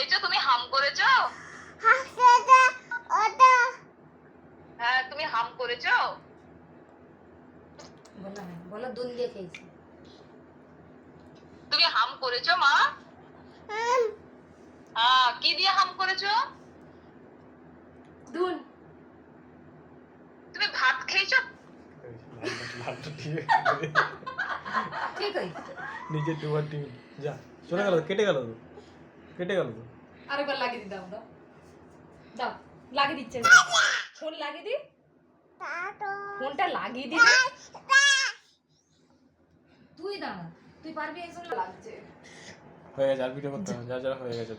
খেয়েছো? তুমি হাম করেছো? হ্যাঁ, তুমি হাম করেছো? বলো না, বলো দুধ দিয়ে খেয়েছি। তুমি হাম করেছো মা? হ্যাঁ, কি দিয়ে হাম করেছো? দুধ। তুমি ভাত খেয়েছো? ঠিক হই। নিজে টুয়ার টিম যা চলে গেল, কেটে গেল তো, কেটে গেল তো। আরেকবার লাগিয়ে দি, দাও দাও দাও, লাগিয়ে দিচ্ছে। ফোন লাগিয়ে দি, ফোনটা লাগিয়ে দি। তুই দাঁড়া, তুই পারবি? একজন লাগছে। হয়ে গেছে, আর ভিডিও করতে হবে, যা যা হয়ে গেছে।